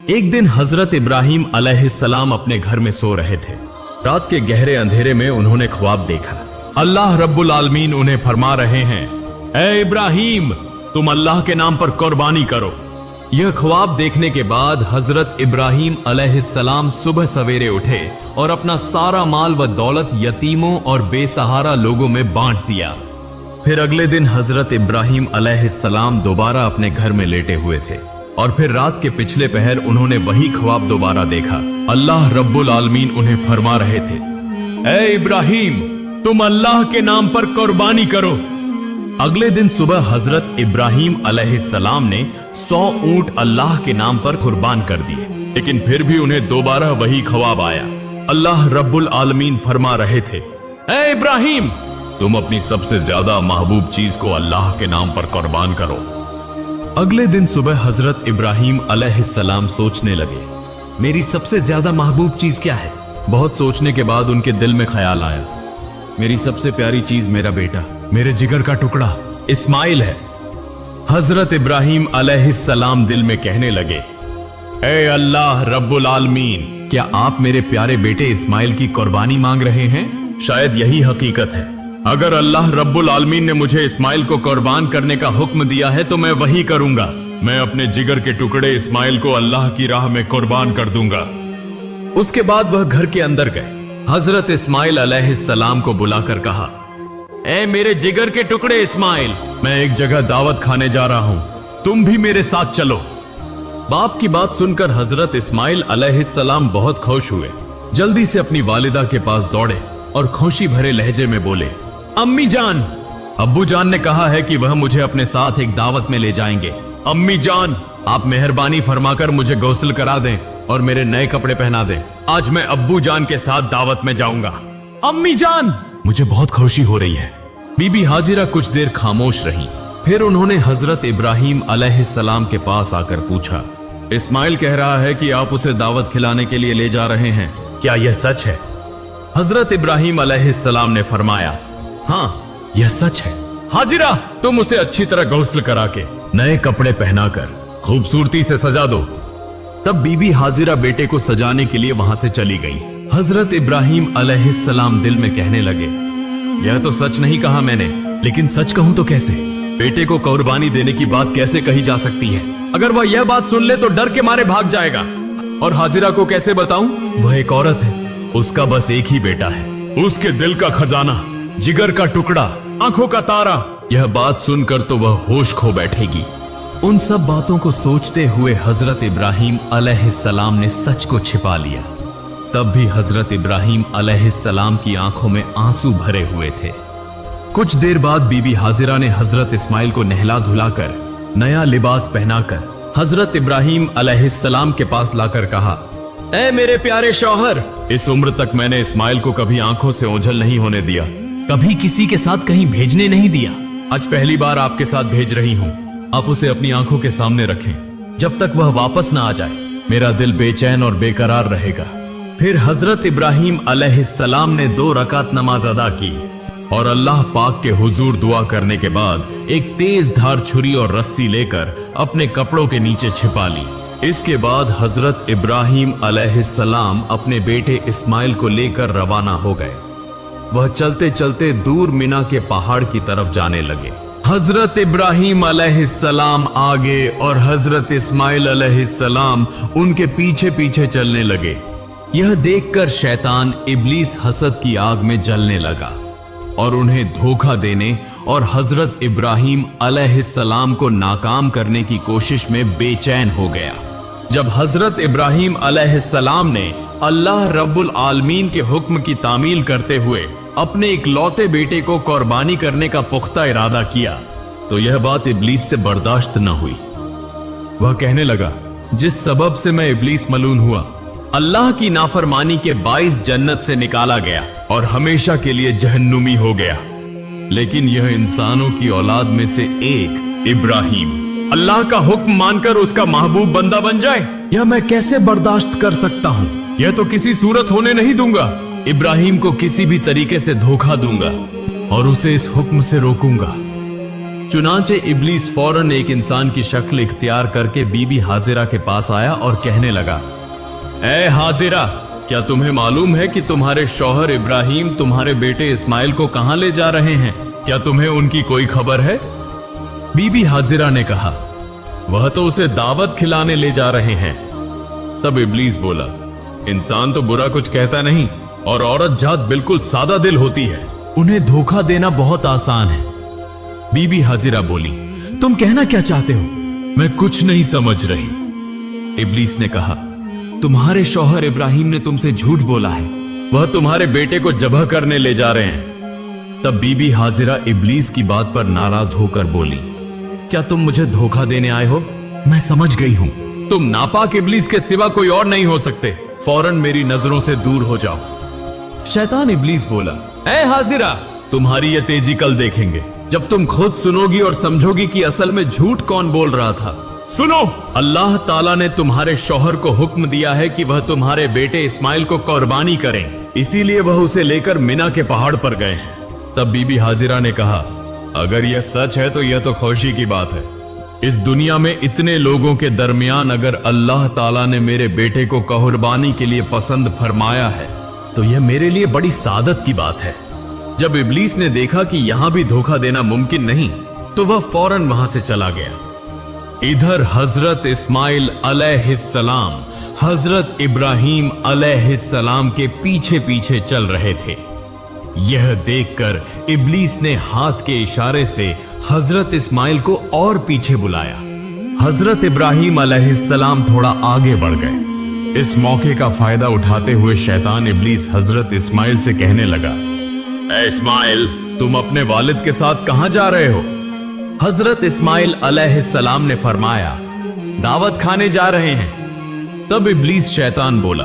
एक दिन हजरत इब्राहिम अलैहिस्सलाम अपने घर में सो रहे थे। रात के गहरे अंधेरे में उन्होंने ख्वाब देखा। अल्लाह रब्बुल आलमीन उन्हें फरमा रहे हैं, ए इब्राहिम, तुम अल्लाह के नाम पर कुर्बानी करो। यह ख्वाब देखने के बाद हजरत इब्राहिम अलैहिस्सलाम सुबह सवेरे उठे और अपना सारा माल व दौलत यतीमों और बेसहारा लोगों में बांट दिया। फिर अगले दिन हजरत इब्राहिम अलैहिस्सलाम दोबारा अपने घर में लेटे हुए थे और फिर रात के पिछले पहर उन्होंने वही ख्वाब दोबारा देखा। अल्लाह रब्बुल आलमीन उन्हें फरमा रहे थे, ए इब्राहिम, तुम अल्लाह के नाम पर कुर्बानी करो। अगले दिन सुबह हजरत इब्राहिम अलैहिस्सलाम ने 100 ऊंट अल्लाह के नाम पर कुर्बान कर दिए, लेकिन फिर भी उन्हें दोबारा वही ख्वाब आया। अल्लाह रब्बुल आलमीन फरमा रहे थे, ए इब्राहिम, तुम अपनी सबसे ज्यादा महबूब चीज को अल्लाह के नाम पर कुर्बान करो। अगले दिन सुबह हजरत इब्राहिम अलैहिस्सलाम सोचने लगे, मेरी सबसे ज्यादा महबूब चीज क्या है। बहुत सोचने के बाद उनके दिल में ख्याल आया, मेरी सबसे प्यारी चीज मेरा बेटा, मेरे जिगर का टुकड़ा इस्माइल है। हजरत इब्राहिम अलैहिस्सलाम दिल में कहने लगे, ए अल्लाह रब्बुल आलमीन, क्या आप मेरे प्यारे बेटे इस्माइल की कुर्बानी मांग रहे हैं? शायद यही हकीकत है। अगर अल्लाह रब्बुल आलमीन ने मुझे इस्माइल को कुर्बान करने का हुक्म दिया है तो मैं वही करूंगा। मैं अपने जिगर के टुकड़े इस्माइल को अल्लाह की राह में कुर्बान कर दूंगा। उसके बाद वह घर के अंदर गए। हजरत इस्माइल अलैहिस्सलाम को बुलाकर कहा, ए मेरे जिगर के टुकड़े इस्माइल, मैं एक जगह दावत खाने जा रहा हूं, तुम भी मेरे साथ चलो। बाप की बात सुनकर हजरत इस्माइल अलैहिस्सलाम बहुत खुश हुए। जल्दी से अपनी वालिदा के पास दौड़े और खुशी भरे लहजे में बोले, अम्मी जान, अब्बू जान ने कहा है कि वह मुझे अपने साथ एक दावत में ले जाएंगे। अम्मी जान, आप मेहरबानी फरमाकर मुझे गौसल करा दें और मेरे नए कपड़े पहना दें। आज मैं अब्बू जान के साथ दावत में जाऊंगा। अम्मी जान, मुझे बहुत खुशी हो रही है। बीबी हाजिरा कुछ देर खामोश रही। फिर उन्होंने हजरत इब्राहिम अलैहिस्सलाम के पास आकर पूछा, इस्माइल कह रहा है कि आप उसे दावत खिलाने के लिए ले जा रहे हैं, क्या यह सच है? हजरत इब्राहिम अलैहिस्सलाम ने फरमाया, हाँ यह सच है। हाजिरा, तुम उसे अच्छी तरह गौसल करा के नए कपड़े पहनाकर खूबसूरती से सजा दो। तब बीबी हाजिरा बेटे को सजाने के लिए वहां से चली गई। हजरत इब्राहिम अलैहिस्सलाम दिल में कहने लगे, यह तो सच नहीं कहा मैंने, लेकिन सच कहूं तो कैसे? बेटे को कुर्बानी देने की बात कैसे कही जा सकती है? अगर वह यह बात सुन ले तो डर के मारे भाग जाएगा। और हाजिरा को कैसे बताऊं? वह एक औरत है, उसका बस एक ही बेटा है, उसके दिल का खजाना, जिगर का टुकड़ा, आंखों का तारा। यह बात सुनकर तो वह होश खो बैठेगी। उन सब बातों को सोचते हुए हजरत इब्राहिम अलैहिस्सलाम ने सच को छिपा लिया। तब भी हजरत इब्राहिम अलैहिस्सलाम की आंखों में आंसू भरे हुए थे। कुछ देर बाद बीबी हाजिरा ने हजरत इस्माइल को नहला धुलाकर नया लिबास पहनाकर हजरत इब्राहिम अलैहिस्सलाम के पास लाकर कहा, ए मेरे प्यारे शौहर, इस उम्र तक मैंने इस्माइल को कभी आंखों से ओझल नहीं होने दिया, कभी किसी के साथ कहीं भेजने नहीं दिया। आज पहली बार आपके साथ भेज रही हूँ। आप उसे अपनी आंखों के सामने रखें। जब तक वह वापस ना आ जाए, मेरा दिल बेचैन और बेकरार रहेगा। फिर हजरत इब्राहिम अलैहिस्सलाम ने 2 रकात नमाज अदा की और अल्लाह पाक के हुजूर दुआ करने के बाद एक तेज धार छुरी और रस्सी लेकर अपने कपड़ों के नीचे छिपा ली। इसके बाद हजरत इब्राहिम अलैहिस्सलाम अपने बेटे इस्माइल को लेकर रवाना हो गए। वह चलते चलते दूर मिना के पहाड़ की तरफ जाने लगे। हजरत इब्राहिम अलैहिस्सलाम आगे और हजरत इस्माइल अलैहिस्सलाम उनके पीछे पीछे चलने लगे। यह देखकर शैतान इब्लीस हसद की आग में जलने लगा और उन्हें धोखा देने और हजरत इब्राहिम अलैहिस्सलाम को नाकाम करने की कोशिश में बेचैन हो गया। जब हजरत इब्राहिम अलैहिस्सलाम ने अल्लाह रब्बुल आलमीन के हुक्म की तामील करते हुए अपने इकलौते बेटे को कुर्बानी करने का पुख्ता इरादा किया तो यह बात इब्लीस से बर्दाश्त न हुई। वह कहने लगा, जिस सबब से मैं इब्लीस मलून हुआ, अल्लाह की नाफरमानी के 22 जन्नत से निकाला गया और हमेशा के लिए जहन्नुमी हो गया। लेकिन यह इंसानों की औलाद में से एक इब्राहिम अल्लाह का हुक्म मानकर उसका महबूब बंदा बन जाए, यह मैं कैसे बर्दाश्त कर सकता हूँ? यह तो किसी सूरत होने नहीं दूंगा। इब्राहिम को किसी भी तरीके से धोखा दूंगा और उसे इस हुक्म से रोकूंगा। चुनाचे इब्लीस फौरन एक इंसान की शक्ल इख्तियार करके बीबी हाजिरा के पास आया और कहने लगा, ए हाजिरा, क्या तुम्हें मालूम है कि तुम्हारे शौहर इब्राहिम तुम्हारे बेटे इस्माइल को कहां ले जा रहे हैं? क्या तुम्हें उनकी कोई खबर है? बीबी हाजिरा ने कहा, वह तो उसे दावत खिलाने ले जा रहे हैं। तब इब्लीस बोला, इंसान तो बुरा कुछ कहता नहीं और औरत जात बिल्कुल सादा दिल होती है, उन्हें धोखा देना बहुत आसान है। बीबी हाजिरा बोली, तुम कहना क्या चाहते हो? मैं कुछ नहीं समझ रही। इब्लीस ने कहा, तुम्हारे शौहर इब्राहिम ने तुमसे झूठ बोला है, वह तुम्हारे बेटे को जबह करने ले जा रहे हैं। तब बीबी हाजिरा इब्लीस की बात पर नाराज होकर बोली, क्या तुम मुझे धोखा देने आए हो? मैं समझ गई हूं, तुम नापाक इब्लीस के सिवा कोई और नहीं हो सकते, फौरन मेरी नजरों से दूर हो जाओ। शैतान इब्लीस बोला, ए हाजिरा, तुम्हारी ये तेजी कल देखेंगे, जब तुम खुद सुनोगी और समझोगी कि असल में झूठ कौन बोल रहा था। सुनो, अल्लाह ताला ने तुम्हारे शौहर को हुक्म दिया है कि वह तुम्हारे बेटे इस्माइल को कुर्बानी करें, इसीलिए वह उसे लेकर मिना के पहाड़ पर गए हैं। तब बीबी हाजिरा ने कहा, अगर यह सच है तो यह तो खुशी की बात है। इस दुनिया में इतने लोगों के दरमियान अगर अल्लाह ताला ने मेरे बेटे को कुर्बानी के लिए पसंद फरमाया है तो यह मेरे लिए बड़ी सादत की बात है। जब इब्लीस ने देखा कि यहां भी धोखा देना मुमकिन नहीं तो वह फौरन वहां से चला गया। इधर हजरत इस्माइल अलैहिस्सलाम हजरत इब्राहिम अलैहिस्सलाम के पीछे पीछे चल रहे थे। यह देखकर इब्लीस ने हाथ के इशारे से हजरत इस्माइल को और पीछे बुलाया। हजरत इब्राहिम अलैहिस्सलाम थोड़ा आगे बढ़ गए। इस मौके का फायदा उठाते हुए शैतान इब्लीस हजरत इस्माइल से कहने लगा, ए इस्माइल, तुम अपने वालिद के साथ कहां जा रहे हो? हजरत इस्माइल अलैहिस्सलाम ने फरमाया, दावत खाने जा रहे हैं। तब इब्लीस शैतान बोला,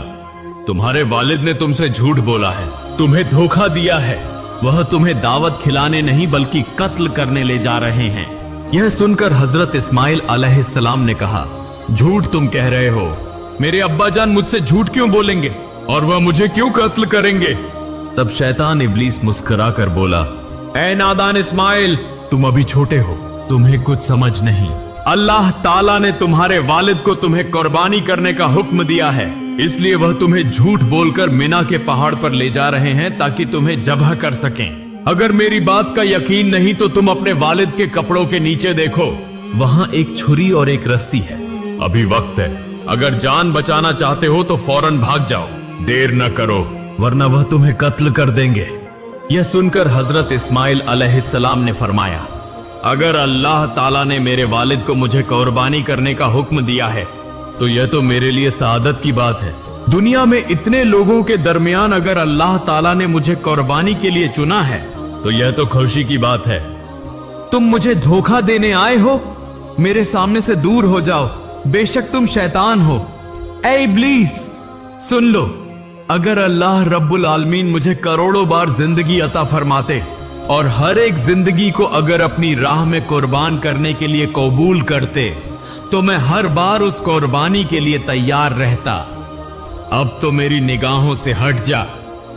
तुम्हारे वालिद ने तुमसे झूठ बोला है, तुम्हें धोखा दिया है, वह तुम्हें दावत खिलाने नहीं बल्कि कत्ल करने ले जा रहे हैं। यह सुनकर हजरत इस्माइल अलैहिस्सलाम ने कहा, झूठ तुम कह रहे हो, मेरे अब्बा जान मुझसे झूठ क्यों बोलेंगे और वह मुझे क्यों कत्ल करेंगे? तब शैतान इब्लीस मुस्कुरा कर बोला, ए नादान इस्माइल, तुम अभी छोटे हो, तुम्हें कुछ समझ नहीं। अल्लाह ताला ने तुम्हारे वालिद को तुम्हें कुर्बानी करने का हुक्म दिया है, इसलिए वह तुम्हें झूठ बोलकर मिना के पहाड़ पर ले जा रहे हैं ताकि तुम्हें जबह कर सकें। अगर मेरी बात का यकीन नहीं तो तुम अपने वालिद के कपड़ों के नीचे देखो, वहां एक छुरी और एक रस्सी है। अभी वक्त है, अगर जान बचाना चाहते हो तो फौरन भाग जाओ, देर न करो वरना वह तुम्हें कत्ल कर देंगे। यह सुनकर हजरत इस्माइल अलैहिस्सलाम ने फरमाया, अगर अल्लाह ताला ने मेरे वालिद को मुझे कुर्बानी करने का हुक्म दिया है तो यह तो मेरे लिए सादत की बात है। दुनिया में इतने लोगों के दरमियान अगर अल्लाह ताला ने मुझे कुर्बानी के लिए चुना है तो यह तो खुशी की बात है। तुम मुझे धोखा देने आए हो, मेरे सामने से दूर हो जाओ, बेशक तुम शैतान हो। ए इब्लीस, सुन लो, अगर अल्लाह रब्बुल आलमीन मुझे करोड़ों बार जिंदगी अता फरमाते और हर एक जिंदगी को अगर अपनी राह में कुर्बान करने के लिए कबूल करते तो मैं हर बार उस कुर्बानी के लिए तैयार रहता। अब तो मेरी निगाहों से हट जा,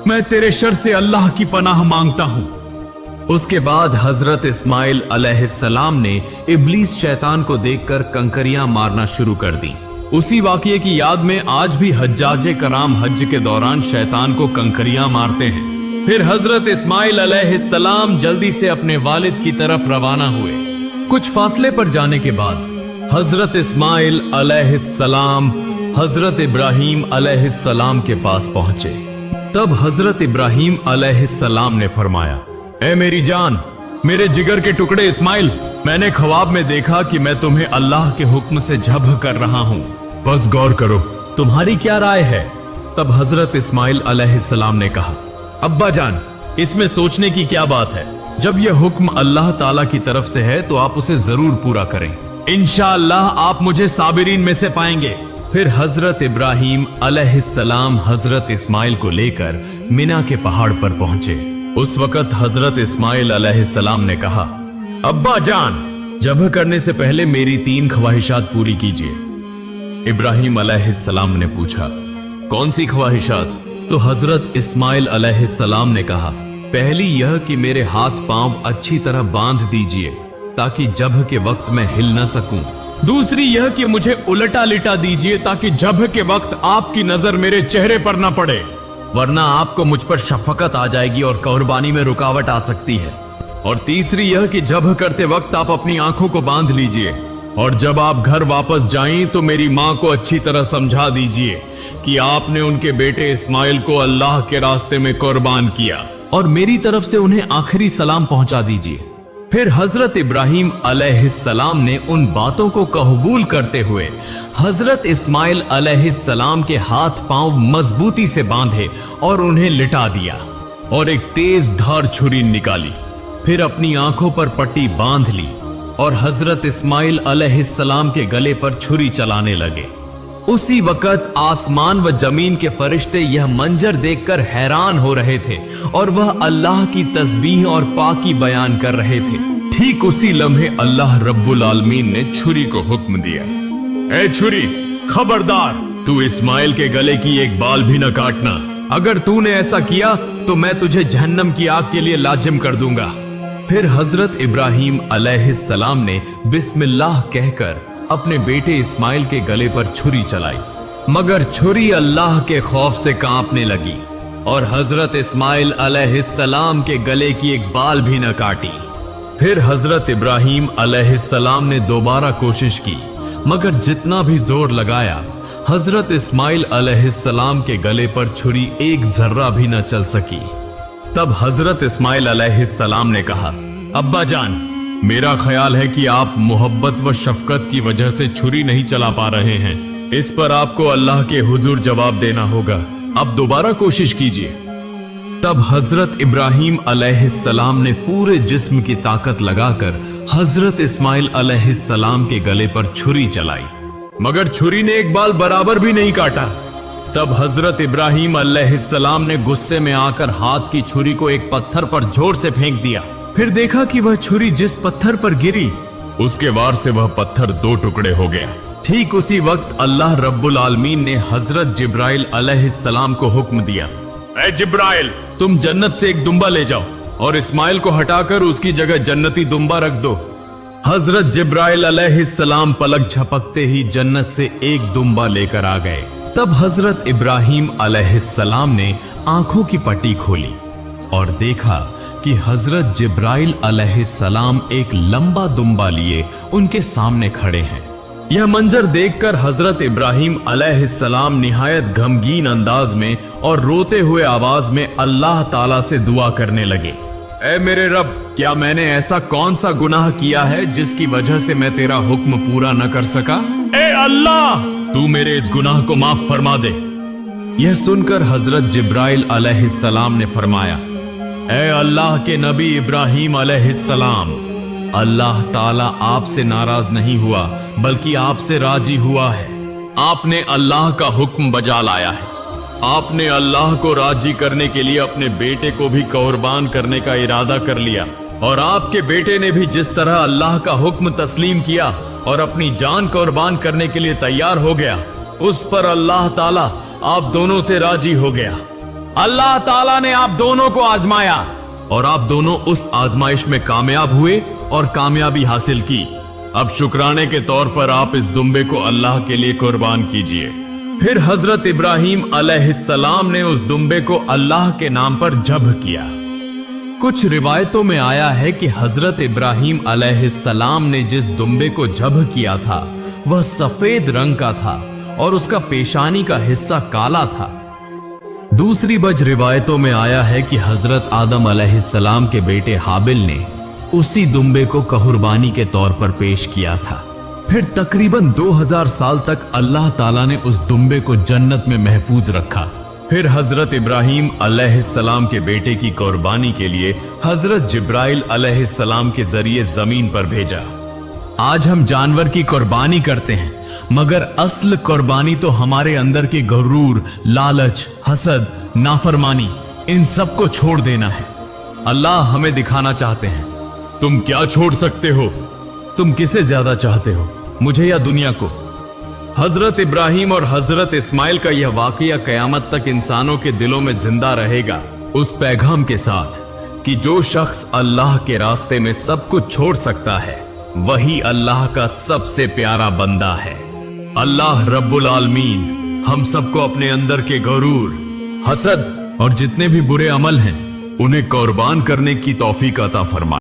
मैं तेरे शर से अल्लाह की पनाह मांगता हूं। उसके बाद हजरत इस्माइल अलैहिस्सलाम ने इब्लीस शैतान को देखकर कंकरियां मारना शुरू कर दी। उसी वाकये की याद में आज भी हज्जाजे कराम हज के दौरान शैतान को कंकरियां मारते हैं। फिर हजरत इस्माइल अलैहिस्सलाम जल्दी से अपने वालिद की तरफ रवाना हुए। कुछ फासले पर जाने के बाद हजरत इस्माइल अलैहिस्सलाम हजरत इब्राहिम अलैहिस्सलाम के पास पहुंचे। तब हजरत इब्राहिम अलैहिस्सलाम ने फरमाया, ए मेरी जान, मेरे जिगर के टुकड़े इस्माइल, मैंने ख्वाब में देखा कि मैं तुम्हें अल्लाह के हुक्म से जब्ह कर रहा हूं, बस गौर करो, तुम्हारी क्या राय है? तब हजरत इस्माइल अलैहिस्सलाम ने कहा, अब्बा जान, इसमें सोचने की क्या बात है? जब यह हुक्म अल्लाह ताला की तरफ से है तो आप उसे जरूर पूरा करें, इंशाअल्लाह आप मुझे साबिरीन में से पाएंगे। फिर हजरत इब्राहिम अलैहिस्सलाम हजरत इस्माइल को लेकर मिना के पहाड़ पर पहुंचे। उस वक्त हजरत इस्माइल अलैहिस्सलाम ने कहा, अब्बा जान, जब्ह करने से पहले मेरी 3 ख्वाहिशात पूरी कीजिए। इब्राहिम अलैहिस्सलाम ने पूछा, कौन सी ख्वाहिशात? तो हजरत इस्माइल अलैहिस्सलाम ने कहा, पहली यह कि मेरे हाथ पांव अच्छी तरह बांध दीजिए ताकि जब के वक्त मैं हिल न सकूं। दूसरी यह कि मुझे उलटा लिटा दीजिए ताकि जब के वक्त आपकी नजर मेरे चेहरे पर न पड़े, वरना आपको मुझ पर शफकत आ जाएगी और कुर्बानी में रुकावट आ सकती है। और तीसरी यह कि जब करते वक्त आप अपनी आंखों को बांध लीजिए और जब आप घर वापस जाएं तो मेरी मां को अच्छी तरह समझा दीजिए कि आपने उनके बेटे इस्माइल को अल्लाह के रास्ते में कुर्बान किया, और मेरी तरफ से उन्हें आखिरी सलाम पहुंचा दीजिए। फिर हजरत इब्राहिम अलैहिस्सलाम ने उन बातों को कबूल करते हुए हजरत इस्माइल अलैहिस्सलाम के हाथ पांव मजबूती से बांधे और उन्हें लिटा दिया और एक तेज धार छुरी निकाली। फिर अपनी आंखों पर पट्टी बांध ली और हजरत इस्माइल अलैहिस्सलाम के गले पर छुरी चलाने लगे। उसी वक्त आसमान व जमीन के फरिश्ते यह मंजर देखकर हैरान हो रहे थे और वह अल्लाह की तस्बीह और पाकी बयान कर रहे थे। ठीक उसी लम्हे अल्लाह रब्बुल आलमीन ने छुरी को हुक्म दिया, ए छुरी, खबरदार, तू इस्माइल के गले की एक बाल भी न काटना। अगर तूने ऐसा किया तो मैं तुझे जहन्नम की आग के लिए लाजिम कर दूंगा। फिर हजरत इब्राहिम अलैहिस्सलाम ने बिस्मिल्लाह कहकर अपने बेटे इस्माइल के गले पर छुरी चलाई, मगर छुरी अल्लाह के खौफ से कांपने लगी और हजरत इस्माइल अलैहिस्सलाम के गले की एक बाल भी न काटी। फिर हजरत इब्राहिम अलैहिस्सलाम ने दोबारा कोशिश की, मगर जितना भी जोर लगाया हजरत इस्माइल अलैहिस्सलाम के गले पर छुरी एक जर्रा भी न चल सकी। तब हजरत इस्माइल अलैहिस्सलाम ने कहा, अब्बा जान, मेरा ख्याल है कि आप मोहब्बत व शफकत की वजह से छुरी नहीं चला पा रहे हैं। इस पर आपको अल्लाह के हुजूर जवाब देना होगा। अब दोबारा कोशिश कीजिए। तब हजरत इब्राहिम अलैहिस्सलाम ने पूरे जिस्म की ताकत लगाकर हजरत इस्माइल अलैहिस्सलाम के गले पर छुरी चलाई, मगर छुरी ने एक बाल बराबर भी नहीं काटा। तब हजरत इब्राहिम अलैहिस्सलाम ने गुस्से में आकर हाथ की छुरी को एक पत्थर पर जोर से फेंक दिया। फिर देखा कि वह छुरी जिस पत्थर पर गिरी उसके वार से वह पत्थर दो टुकड़े हो गया। ठीक उसी वक्त अल्लाह रब्बुल आलमीन ने हजरत जिब्राइल अलैहिस्सलाम को हुक्म दिया, ए जिब्राइल, तुम जन्नत से एक दुम्बा ले जाओ और इस्माइल को हटाकर उसकी जगह जन्नती दुम्बा रख दो। हजरत जिब्राइल अलैहिस्सलाम पलक झपकते ही जन्नत से एक दुम्बा लेकर आ गए। तब हजरत इब्राहिम अलैहिस्सलाम ने आंखों की पट्टी खोली और देखा कि हजरत जिब्राइल अलैहिस्सलाम एक लंबा दुम्बा लिए उनके सामने खड़े हैं। यह मंजर देखकर हजरत इब्राहिम अलैहिस्सलाम निहायत गमगीन अंदाज में और रोते हुए आवाज में अल्लाह ताला से दुआ करने लगे, ऐ मेरे रब, क्या मैंने ऐसा कौन सा गुनाह किया है जिसकी वजह से मैं तेरा हुक्म पूरा न कर सका? ए अल्लाह, तू मेरे इस गुनाह को माफ फरमा दे। यह सुनकर हजरत जिब्राइल अलैहिस्सलाम ने फरमाया, ऐ अल्लाह के नबी इब्राहिम अलैहिस्सलाम, अल्लाह ताला आपसे नाराज नहीं हुआ बल्कि आपसे राजी हुआ है। आपने अल्लाह का हुक्म बजा लाया है। आपने अल्लाह को राजी करने के लिए अपने बेटे को भी कुर्बान करने का इरादा कर लिया, और आपके बेटे ने भी जिस तरह अल्लाह का हुक्म तस्लीम किया और अपनी जान कुर्बान करने के लिए तैयार हो गया, उस पर अल्लाह ताला आप दोनों से राजी हो गया। अल्लाह ताला ने आप दोनों को आजमाया और आप दोनों उस आजमाइश में कामयाब हुए और कामयाबी हासिल की। अब शुक्राने के तौर पर आप इस दुम्बे को अल्लाह के लिए कुर्बान कीजिए। फिर हजरत इब्राहिम अलैहिस्सलाम ने उस दुम्बे को अल्लाह के नाम पर ज़ब्ह किया। कुछ रिवायतों में आया है कि हजरत इब्राहिम अलैहिस्सलाम ने जिस दुम्बे को ज़ब्ह किया था वह सफेद रंग का था और उसका पेशानी का हिस्सा काला था। दूसरी बज रिवायतों में आया है कि हजरत आदम अलैहिस्सलाम के बेटे हाबिल ने उसी दुम्बे को कुर्बानी के तौर पर पेश किया था। फिर तकरीबन 2000 साल तक अल्लाह ताला ने उस दुम्बे को जन्नत में महफूज रखा। फिर हजरत इब्राहिम अलैहिस्सलाम के बेटे की कुर्बानी के लिए हजरत जिब्राइल अलैहिस्सलाम के जरिए जमीन पर भेजा। आज हम जानवर की कुर्बानी करते हैं, मगर असल कुर्बानी तो हमारे अंदर के गुरूर, लालच, हसद, नाफरमानी, इन सब को छोड़ देना है। अल्लाह हमें दिखाना चाहते हैं, तुम क्या छोड़ सकते हो? तुम किसे ज्यादा चाहते हो, मुझे या दुनिया को? हजरत इब्राहिम और हजरत इस्माइल का यह वाकया कयामत तक इंसानों के दिलों में जिंदा रहेगा, उस पैगाम के साथ कि जो शख्स अल्लाह के रास्ते में सब कुछ छोड़ सकता है वही अल्लाह का सबसे प्यारा बंदा है। अल्लाह रब्बुल आलमीन हम सबको अपने अंदर के गरूर, हसद और जितने भी बुरे अमल हैं उन्हें कुर्बान करने की तौफीक अता फरमाए।